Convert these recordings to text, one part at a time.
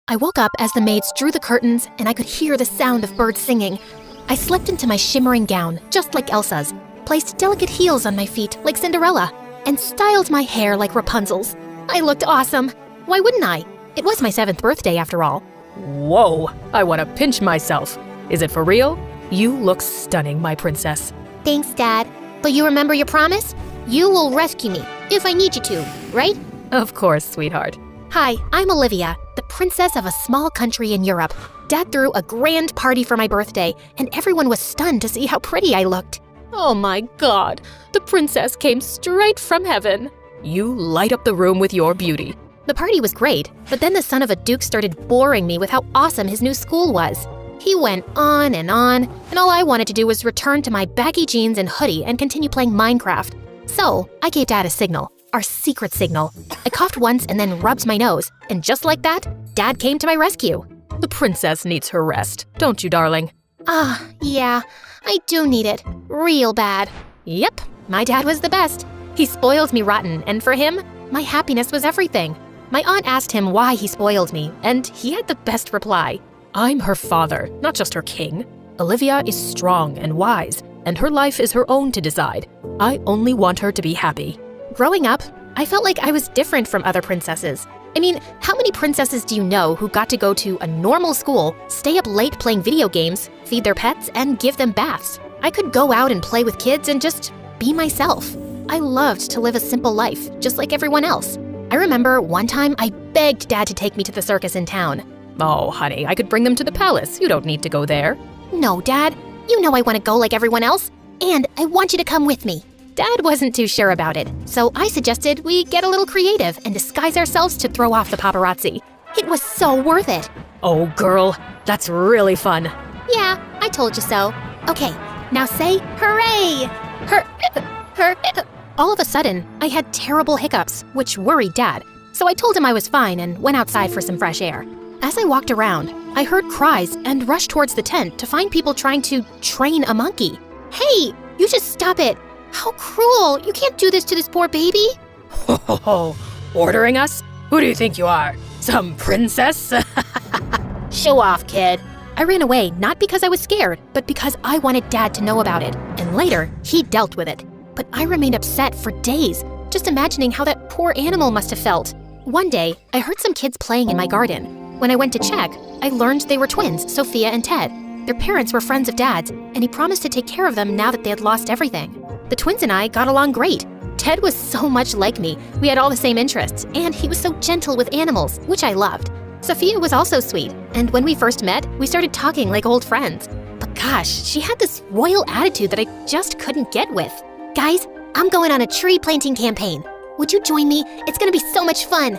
I woke up as the maids drew the curtains and I could hear the sound of birds singing. I slipped into my shimmering gown, just like Elsa's, placed delicate heels on my feet like Cinderella, and styled my hair like Rapunzel's. I looked awesome. Why wouldn't I? It was my 7th birthday after all. Whoa, I want to pinch myself. Is it for real? You look stunning, my princess. Thanks, Dad. But you remember your promise? You will rescue me if I need you to, right? Of course, sweetheart. Hi, I'm Olivia, the princess of a small country in Europe. Dad threw a grand party for my birthday, and everyone was stunned to see how pretty I looked. Oh my God, the princess came straight from heaven. You light up the room with your beauty. The party was great, but then the son of a duke started boring me with how awesome his new school was. He went on, and all I wanted to do was return to my baggy jeans and hoodie and continue playing Minecraft. So I gave Dad a signal, our secret signal. I coughed once and then rubbed my nose, and just like that, Dad came to my rescue. The princess needs her rest, don't you, darling? Yeah, I do need it. Real bad. Yep, my dad was the best. He spoiled me rotten, and for him, my happiness was everything. My aunt asked him why he spoiled me, and he had the best reply. I'm her father, not just her king. Olivia is strong and wise, and her life is her own to decide. I only want her to be happy. Growing up, I felt like I was different from other princesses. I mean, how many princesses do you know who got to go to a normal school, stay up late playing video games, feed their pets, and give them baths? I could go out and play with kids and just be myself. I loved to live a simple life, just like everyone else. I remember one time I begged Dad to take me to the circus in town. Oh, honey, I could bring them to the palace. You don't need to go there. No, Dad. You know I want to go like everyone else, and I want you to come with me. Dad wasn't too sure about it, so I suggested we get a little creative and disguise ourselves to throw off the paparazzi. It was so worth it. Oh, girl, that's really fun. Yeah, I told you so. Okay, now say hooray! All of a sudden, I had terrible hiccups, which worried Dad, so I told him I was fine and went outside for some fresh air. As I walked around, I heard cries and rushed towards the tent to find people trying to train a monkey. Hey, you just stop it! How cruel! You can't do this to this poor baby! Ho, ordering us? Who do you think you are? Some princess? Show off, kid. I ran away not because I was scared, but because I wanted Dad to know about it, and later, he dealt with it. But I remained upset for days, just imagining how that poor animal must have felt. One day, I heard some kids playing in my garden. When I went to check, I learned they were twins, Sophia and Ted. Their parents were friends of Dad's, and he promised to take care of them now that they had lost everything. The twins and I got along great. Ted was so much like me, we had all the same interests, and he was so gentle with animals, which I loved. Sophia was also sweet, and when we first met, we started talking like old friends. But gosh, she had this royal attitude that I just couldn't get with. Guys, I'm going on a tree planting campaign. Would you join me? It's gonna be so much fun.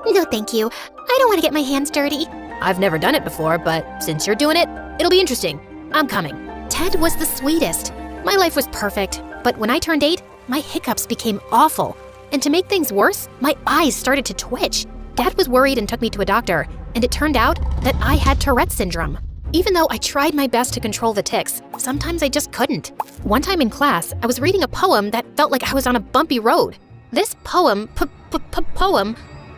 No thank you. I don't want to get my hands dirty. I've never done it before, but since you're doing it, it'll be interesting. I'm coming. Ted was the sweetest. My life was perfect, but when I turned 8, my hiccups became awful. And to make things worse, my eyes started to twitch. Dad was worried and took me to a doctor, and it turned out that I had Tourette's syndrome. Even though I tried my best to control the tics, sometimes I just couldn't. One time in class, I was reading a poem that felt like I was on a bumpy road. This poem,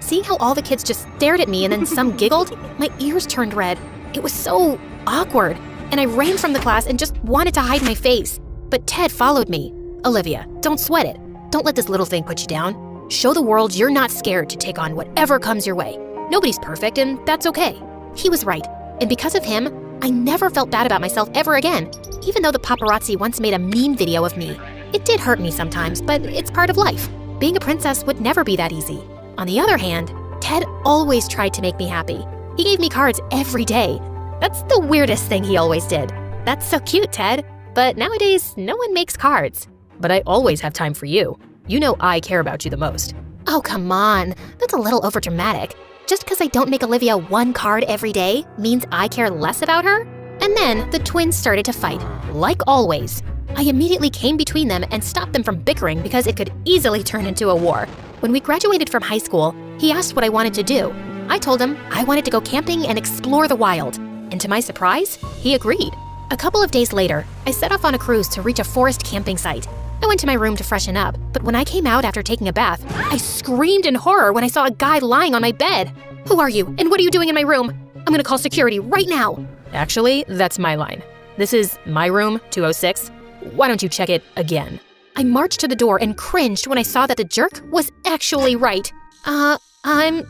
seeing how all the kids just stared at me and then some giggled, my ears turned red. It was so awkward, and I ran from the class and just wanted to hide my face. But Ted followed me. Olivia, don't sweat it. Don't let this little thing put you down. Show the world you're not scared to take on whatever comes your way. Nobody's perfect, and that's okay. He was right, and because of him, I never felt bad about myself ever again, even though the paparazzi once made a meme video of me. It did hurt me sometimes, but it's part of life. Being a princess would never be that easy. On the other hand, Ted always tried to make me happy. He gave me cards every day. That's the weirdest thing he always did. That's so cute, Ted. But nowadays, no one makes cards. But I always have time for you. You know I care about you the most. Oh, come on. That's a little overdramatic. Just because I don't make Olivia one card every day means I care less about her? And then the twins started to fight, like always. I immediately came between them and stopped them from bickering because it could easily turn into a war. When we graduated from high school, he asked what I wanted to do. I told him I wanted to go camping and explore the wild. And to my surprise, he agreed. A couple of days later, I set off on a cruise to reach a forest camping site. I went to my room to freshen up, but when I came out after taking a bath, I screamed in horror when I saw a guy lying on my bed. Who are you, and what are you doing in my room? I'm gonna call security right now. Actually, that's my line. This is my room, 206. Why don't you check it again? I marched to the door and cringed when I saw that the jerk was actually right. I'm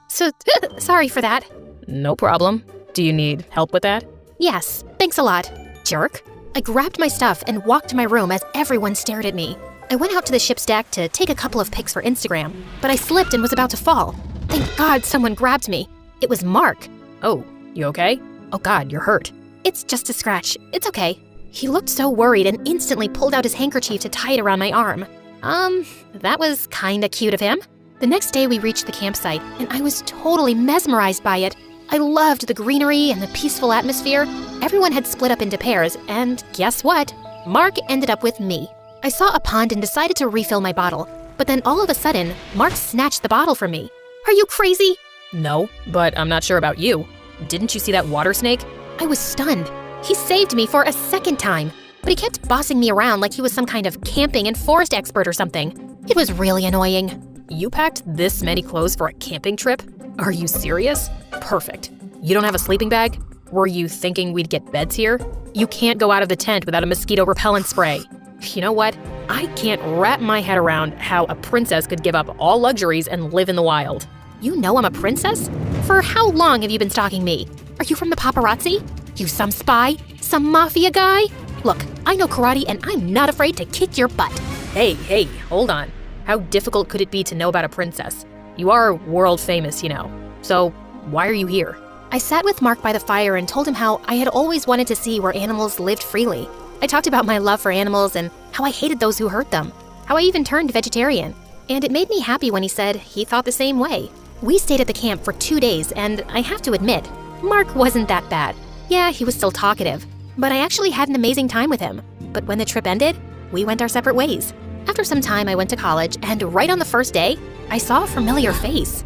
so sorry for that. No problem. Do you need help with that? Yes, thanks a lot, jerk. I grabbed my stuff and walked to my room as everyone stared at me. I went out to the ship's deck to take a couple of pics for Instagram, but I slipped and was about to fall. Thank God someone grabbed me. It was Mark. Oh, you okay? Oh God, you're hurt. It's just a scratch. It's okay. He looked so worried and instantly pulled out his handkerchief to tie it around my arm. That was kinda cute of him. The next day we reached the campsite, and I was totally mesmerized by it. I loved the greenery and the peaceful atmosphere. Everyone had split up into pairs, and guess what? Mark ended up with me. I saw a pond and decided to refill my bottle, but then all of a sudden, Mark snatched the bottle from me. Are you crazy? No, but I'm not sure about you. Didn't you see that water snake? I was stunned. He saved me for a second time, but he kept bossing me around like he was some kind of camping and forest expert or something. It was really annoying. You packed this many clothes for a camping trip? Are you serious? Perfect. You don't have a sleeping bag? Were you thinking we'd get beds here? You can't go out of the tent without a mosquito repellent spray. You know what? I can't wrap my head around how a princess could give up all luxuries and live in the wild. You know I'm a princess? For how long have you been stalking me? Are you from the paparazzi? You some spy? Some mafia guy? Look, I know karate and I'm not afraid to kick your butt. Hey, hold on. How difficult could it be to know about a princess? You are world famous, you know. So, why are you here? I sat with Mark by the fire and told him how I had always wanted to see where animals lived freely. I talked about my love for animals and how I hated those who hurt them, how I even turned vegetarian. And it made me happy when he said he thought the same way. We stayed at the camp for 2 days, and I have to admit, Mark wasn't that bad. Yeah, he was still talkative, but I actually had an amazing time with him. But when the trip ended, we went our separate ways. After some time, I went to college, and right on the first day, I saw a familiar face.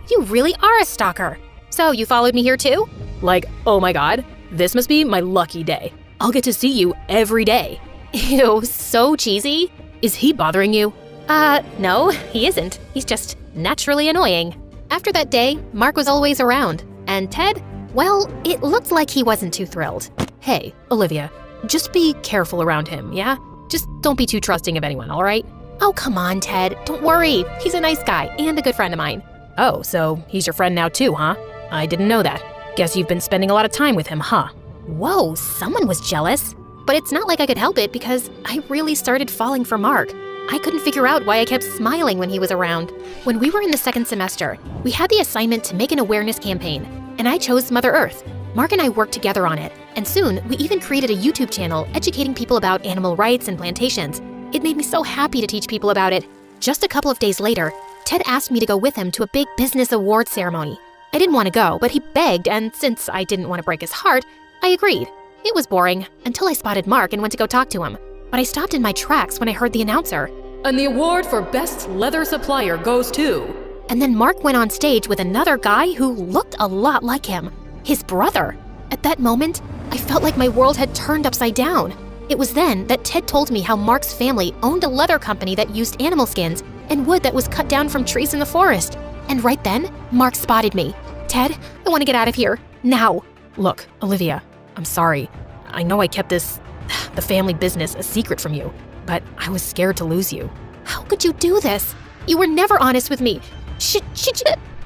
You really are a stalker. So you followed me here too? Like, oh my God, this must be my lucky day. I'll get to see you every day. Ew, so cheesy. Is he bothering you? No, he isn't. He's just naturally annoying. After that day, Mark was always around. And Ted, well, it looked like he wasn't too thrilled. Hey, Olivia, just be careful around him, yeah? Just don't be too trusting of anyone, all right? Oh, come on, Ted. Don't worry. He's a nice guy and a good friend of mine. Oh, so he's your friend now too, huh? I didn't know that. Guess you've been spending a lot of time with him, huh? Whoa, someone was jealous. But it's not like I could help it because I really started falling for Mark. I couldn't figure out why I kept smiling when he was around. When we were in the second semester, we had the assignment to make an awareness campaign, and I chose Mother Earth. Mark and I worked together on it, and soon we even created a YouTube channel educating people about animal rights and plantations. It made me so happy to teach people about it. Just a couple of days later, Ted asked me to go with him to a big business award ceremony. I didn't want to go, but he begged, and since I didn't want to break his heart, I agreed. It was boring until I spotted Mark and went to go talk to him. But I stopped in my tracks when I heard the announcer. And the award for Best Leather Supplier goes to... And then Mark went on stage with another guy who looked a lot like him. His brother. At that moment, I felt like my world had turned upside down. It was then that Ted told me how Mark's family owned a leather company that used animal skins and wood that was cut down from trees in the forest. And right then, Mark spotted me. Ted, I want to get out of here. Now. Look, Olivia, I'm sorry. I know I kept the family business a secret from you, but I was scared to lose you. How could you do this? You were never honest with me.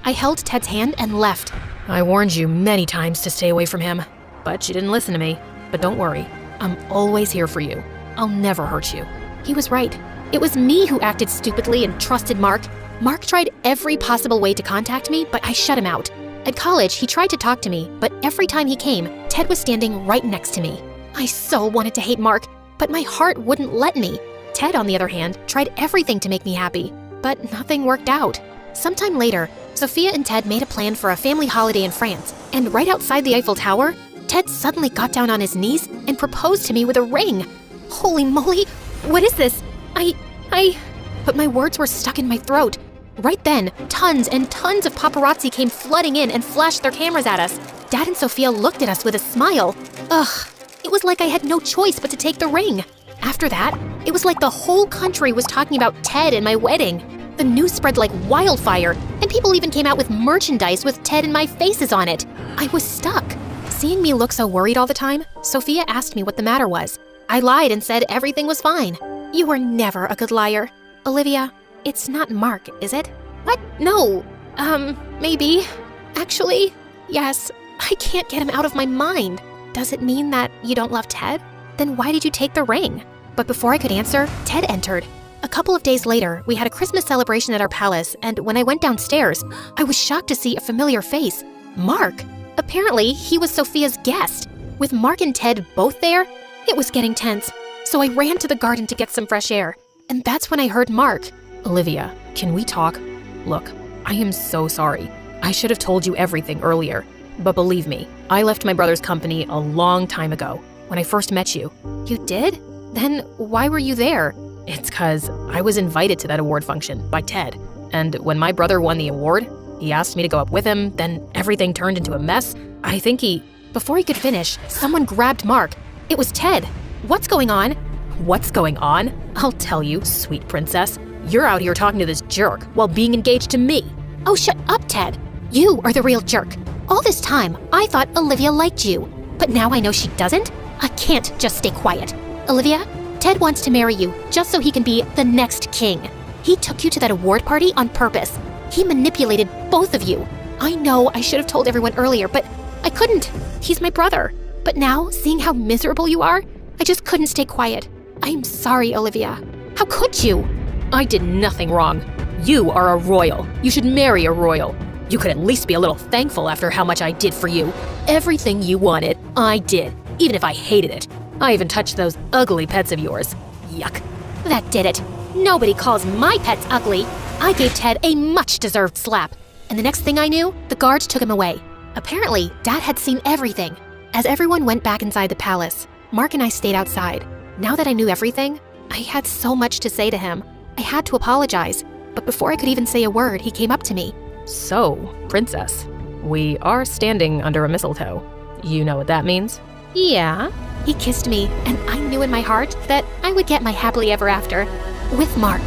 I held Ted's hand and left. I warned you many times to stay away from him, but you didn't listen to me. But don't worry, I'm always here for you. I'll never hurt you. He was right. It was me who acted stupidly and trusted Mark. Mark tried every possible way to contact me, but I shut him out. At college, he tried to talk to me, but every time he came, Ted was standing right next to me. I so wanted to hate Mark, but my heart wouldn't let me. Ted, on the other hand, tried everything to make me happy, but nothing worked out. Sometime later, Sophia and Ted made a plan for a family holiday in France, and right outside the Eiffel Tower, Ted suddenly got down on his knees and proposed to me with a ring. Holy moly, what is this? But my words were stuck in my throat. Right then, tons and tons of paparazzi came flooding in and flashed their cameras at us. Dad and Sophia looked at us with a smile. Ugh, it was like I had no choice but to take the ring. After that, it was like the whole country was talking about Ted and my wedding. The news spread like wildfire, and Some people even came out with merchandise with Ted and my faces on it. I was stuck. Seeing me look so worried all the time, Sophia asked me what the matter was. I lied and said everything was fine. You were never a good liar. Olivia, it's not Mark, is it? What? No. Maybe. Actually, yes. I can't get him out of my mind. Does it mean that you don't love Ted? Then why did you take the ring? But before I could answer, Ted entered. A couple of days later, we had a Christmas celebration at our palace, and when I went downstairs, I was shocked to see a familiar face. Mark. Apparently, he was Sophia's guest. With Mark and Ted both there, it was getting tense. So I ran to the garden to get some fresh air. And that's when I heard Mark. Olivia, can we talk? Look, I am so sorry. I should have told you everything earlier. But believe me, I left my brother's company a long time ago, when I first met you. You did? Then why were you there? It's 'cause I was invited to that award function by Ted. And when my brother won the award, he asked me to go up with him, then everything turned into a mess. I think Before he could finish, someone grabbed Mark. It was Ted. What's going on? What's going on? I'll tell you, sweet princess. You're out here talking to this jerk while being engaged to me. Oh, shut up, Ted. You are the real jerk. All this time, I thought Olivia liked you. But now I know she doesn't. I can't just stay quiet. Olivia, Ted wants to marry you just so he can be the next king. He took you to that award party on purpose. He manipulated both of you. I know I should have told everyone earlier, but I couldn't. He's my brother. But now, seeing how miserable you are, I just couldn't stay quiet. I'm sorry, Olivia. How could you? I did nothing wrong. You are a royal. You should marry a royal. You could at least be a little thankful after how much I did for you. Everything you wanted, I did, even if I hated it. I even touched those ugly pets of yours. Yuck. That did it. Nobody calls my pets ugly. I gave Ted a much-deserved slap. And the next thing I knew, the guards took him away. Apparently, Dad had seen everything. As everyone went back inside the palace, Mark and I stayed outside. Now that I knew everything, I had so much to say to him. I had to apologize. But before I could even say a word, he came up to me. So, princess, we are standing under a mistletoe. You know what that means? Yeah. He kissed me, and I knew in my heart that I would get my happily ever after with Mark.